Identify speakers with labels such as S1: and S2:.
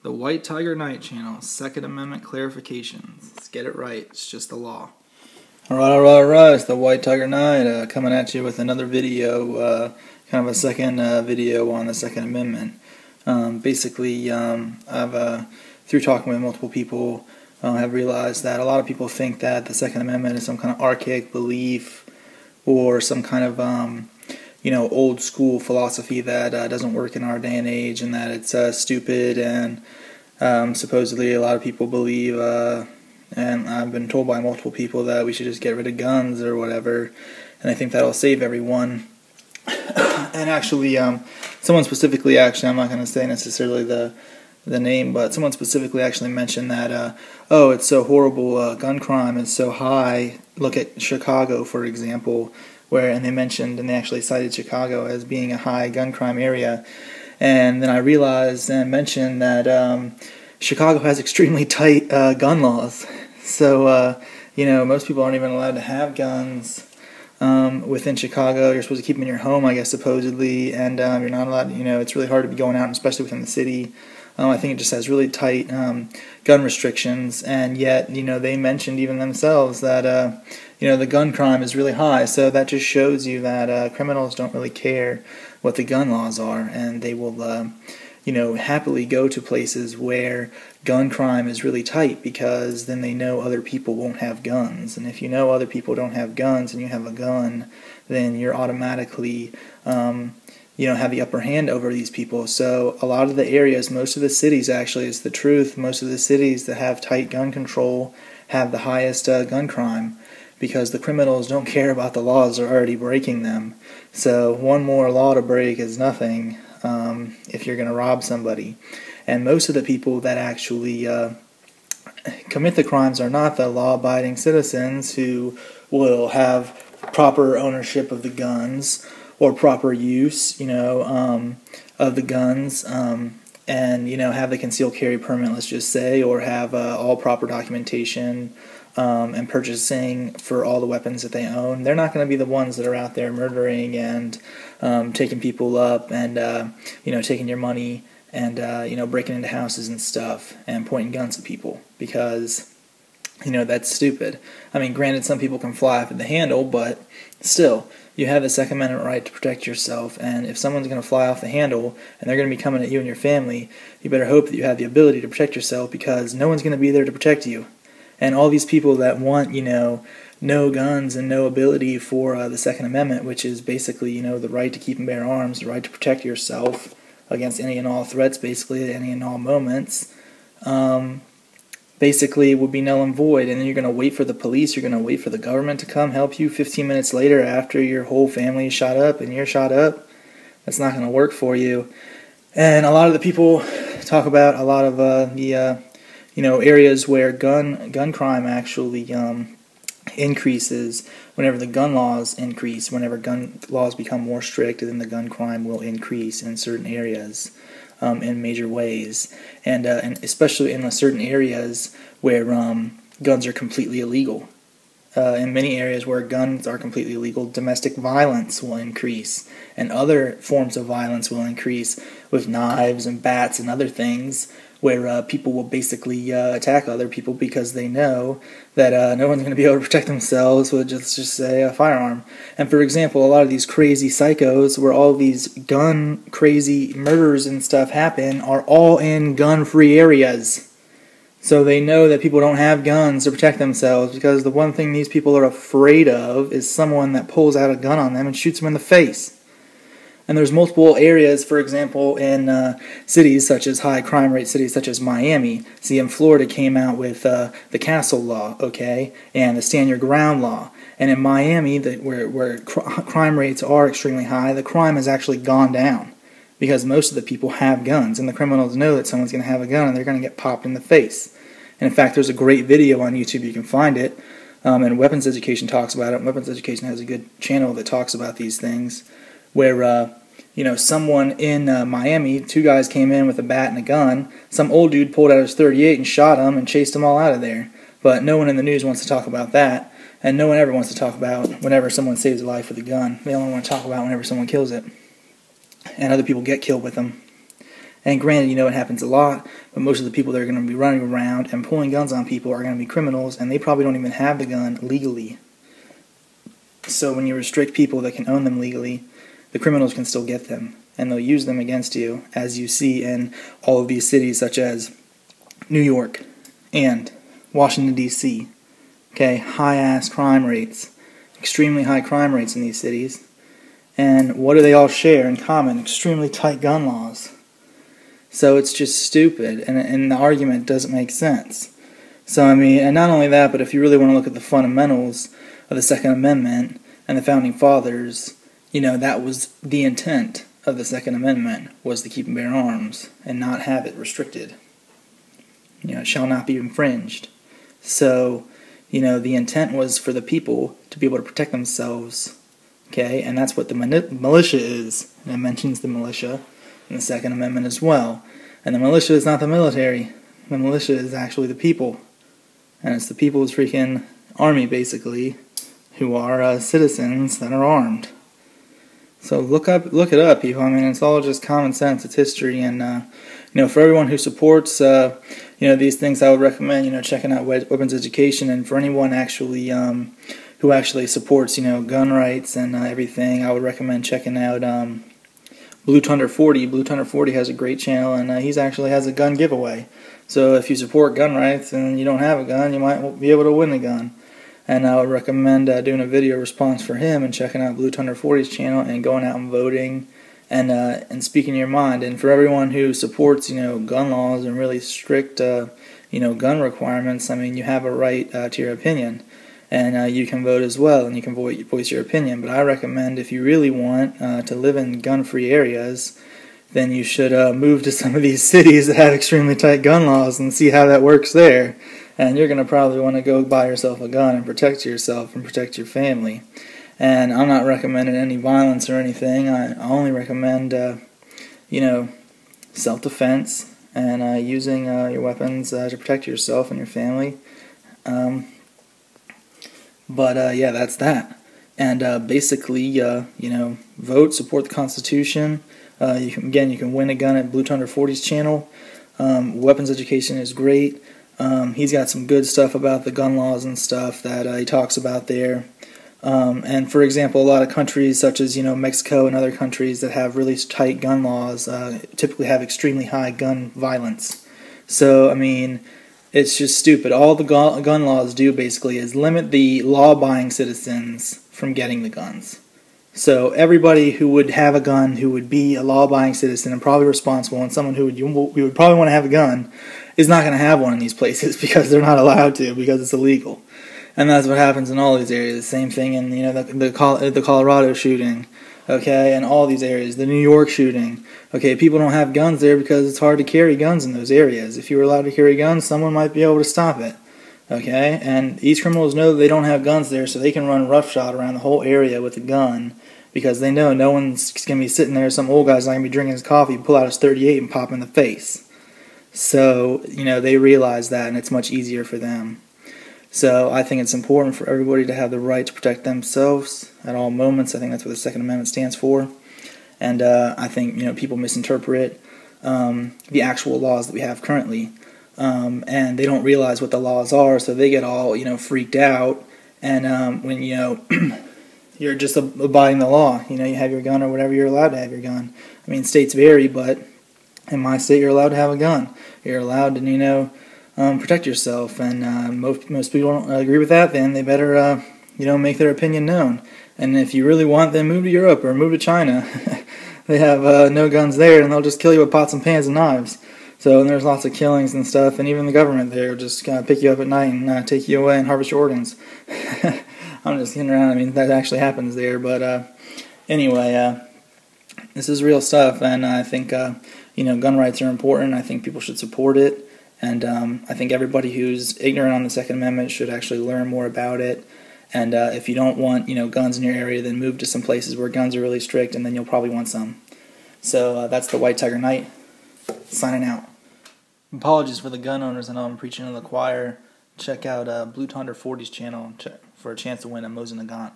S1: The White Tiger Night Channel, Second Amendment clarifications. Let's get it right. It's just the law. Alright. It's the White Tiger Night coming at you with another video, kind of a second video on the Second Amendment. Basically, I've, through talking with multiple people, have realized that a lot of people think that the Second Amendment is some kind of archaic belief or some kind of old school philosophy that doesn't work in our day and age, and that it's stupid, and supposedly a lot of people believe, and I've been told by multiple people, that we should just get rid of guns or whatever, and I think that'll save everyone. And actually, someone specifically, I'm not going to say necessarily the name, but someone specifically actually mentioned that, oh, it's so horrible, gun crime is so high. Look at Chicago, for example, and they actually cited Chicago as being a high gun crime area. And then I realized and mentioned that Chicago has extremely tight gun laws. So, most people aren't even allowed to have guns within Chicago. You're supposed to keep them in your home, I guess, supposedly, and you're not allowed, it's really hard to be going out, especially within the city. I think it just has really tight gun restrictions, and yet, they mentioned even themselves that, the gun crime is really high. So that just shows you that criminals don't really care what the gun laws are, and they will, happily go to places where gun crime is really tight, because then they know other people won't have guns. And if you know other people don't have guns and you have a gun, then you're automatically have the upper hand over these people. So a lot of the areas, most of the cities, actually, it's the truth, most of the cities that have tight gun control have the highest gun crime, because the criminals don't care about the laws, they're already breaking them. So one more law to break is nothing if you're going to rob somebody. And most of the people that actually commit the crimes are not the law-abiding citizens who will have proper ownership of the guns or proper use, of the guns, and, have the concealed carry permit, let's just say, or have all proper documentation and purchasing for all the weapons that they own. They're not going to be the ones that are out there murdering and taking people up and, taking your money and, breaking into houses and stuff and pointing guns at people, because, that's stupid. I mean, granted, some people can fly off at the handle, but still, you have the Second Amendment right to protect yourself, and if someone's going to fly off the handle and they're going to be coming at you and your family, you better hope that you have the ability to protect yourself, because no one's going to be there to protect you. And all these people that want, no guns and no ability for the Second Amendment, which is basically, the right to keep and bear arms, the right to protect yourself against any and all threats, basically, at any and all moments, basically would be null and void. And then you're going to wait for the police, you're going to wait for the government to come help you 15 minutes later after your whole family is shot up and you're shot up. That's not going to work for you. And a lot of the people talk about a lot of the areas where gun crime actually increases whenever the gun laws increase. Whenever gun laws become more strict, then the gun crime will increase in certain areas in major ways, and especially in certain areas where guns are completely illegal. In many areas where guns are completely illegal, domestic violence will increase, and other forms of violence will increase with knives and bats and other things, where people will basically attack other people because they know that no one's going to be able to protect themselves with just say a firearm. And for example, a lot of these crazy psychos where all these gun crazy murders and stuff happen are all in gun-free areas. So they know that people don't have guns to protect themselves, because the one thing these people are afraid of is someone that pulls out a gun on them and shoots them in the face. And there's multiple areas, for example, in cities such as high crime rate cities such as Miami. See, in Florida came out with the castle law, okay, and the stand your ground law. And in Miami, where crime rates are extremely high, the crime has actually gone down, because most of the people have guns, and the criminals know that someone's going to have a gun and they're going to get popped in the face. And in fact, there's a great video on YouTube, you can find it, and Weapons Education talks about it. And Weapons Education has a good channel that talks about these things, where someone in Miami, two guys came in with a bat and a gun. Some old dude pulled out his .38 and shot them and chased them all out of there. But no one in the news wants to talk about that, and no one ever wants to talk about whenever someone saves a life with a gun. They only want to talk about whenever someone kills it, and other people get killed with them. And granted, it happens a lot, but most of the people that are going to be running around and pulling guns on people are going to be criminals, and they probably don't even have the gun legally. So when you restrict people that can own them legally, the criminals can still get them, and they'll use them against you, as you see in all of these cities such as New York and Washington, D.C. Okay, high-ass crime rates, extremely high crime rates in these cities. And what do they all share in common? Extremely tight gun laws. So it's just stupid, and the argument doesn't make sense. So, and not only that, but if you really want to look at the fundamentals of the Second Amendment and the Founding Fathers, that was the intent of the Second Amendment, was to keep and bear arms and not have it restricted. It shall not be infringed. So, the intent was for the people to be able to protect themselves, okay? And that's what the militia is. And it mentions the militia in the Second Amendment as well. And the militia is not the military. The militia is actually the people. And it's the people's freaking army, basically, who are citizens that are armed. So look it up, people. It's all just common sense. It's history, and for everyone who supports these things, I would recommend checking out weapons education. And for anyone actually who actually supports gun rights and everything, I would recommend checking out Blue Thunder 40. Blue Thunder 40 has a great channel, and he actually has a gun giveaway. So if you support gun rights and you don't have a gun, you might be able to win a gun. And I would recommend doing a video response for him and checking out Blue Thunder 40's channel and going out and voting and speaking your mind. And for everyone who supports gun laws and really strict gun requirements, you have a right to your opinion, and you can vote as well, and you can voice your opinion. But I recommend, if you really want to live in gun-free areas, then you should move to some of these cities that have extremely tight gun laws and see how that works there. And you're going to probably want to go buy yourself a gun and protect yourself and protect your family. And I'm not recommending any violence or anything. I only recommend, self-defense and using your weapons to protect yourself and your family. Yeah, that's that. And basically, vote, support the Constitution. You can win a gun at Blue Thunder 40's channel. Weapons education is great. He's got some good stuff about the gun laws and stuff that he talks about there. And for example, a lot of countries such as Mexico and other countries that have really tight gun laws typically have extremely high gun violence. So it's just stupid. All the gun laws do basically is limit the law-abiding citizens from getting the guns. So everybody who would have a gun, who would be a law-abiding citizen and probably responsible, and someone who would probably want to have a gun, is not going to have one in these places because they're not allowed to, because it's illegal. And that's what happens in all these areas. The same thing in the Colorado shooting, okay, and all these areas. The New York shooting, okay. People don't have guns there because it's hard to carry guns in those areas. If you were allowed to carry guns, someone might be able to stop it, okay. And these criminals know that they don't have guns there, so they can run roughshod around the whole area with a gun because they know no one's going to be sitting there. Some old guy's not going to be drinking his coffee, pull out his .38 and pop in the face. So they realize that, and it's much easier for them. So I think it's important for everybody to have the right to protect themselves at all moments. I think that's what the Second Amendment stands for. And I think people misinterpret the actual laws that we have currently, and they don't realize what the laws are, so they get all freaked out. And when you're just abiding the law, you have your gun or whatever, you're allowed to have your gun. States vary, but in my state, you're allowed to have a gun. You're allowed to protect yourself, and most people don't agree with that. Then they better make their opinion known. And if you really want, then move to Europe or move to China. They have no guns there, and they'll just kill you with pots and pans and knives. So there's lots of killings and stuff, and even the government there will just kind of pick you up at night and take you away and harvest your organs. I'm just kidding around. That actually happens there. But anyway, this is real stuff, and I think gun rights are important. I think people should support it. And I think everybody who's ignorant on the Second Amendment should actually learn more about it. And if you don't want, guns in your area, then move to some places where guns are really strict, and then you'll probably want some. So that's the White Tiger Knight, signing out. Apologies for the gun owners. I know I'm preaching to the choir. Check out Blue Thunder 40's channel for a chance to win a Mosin Nagant.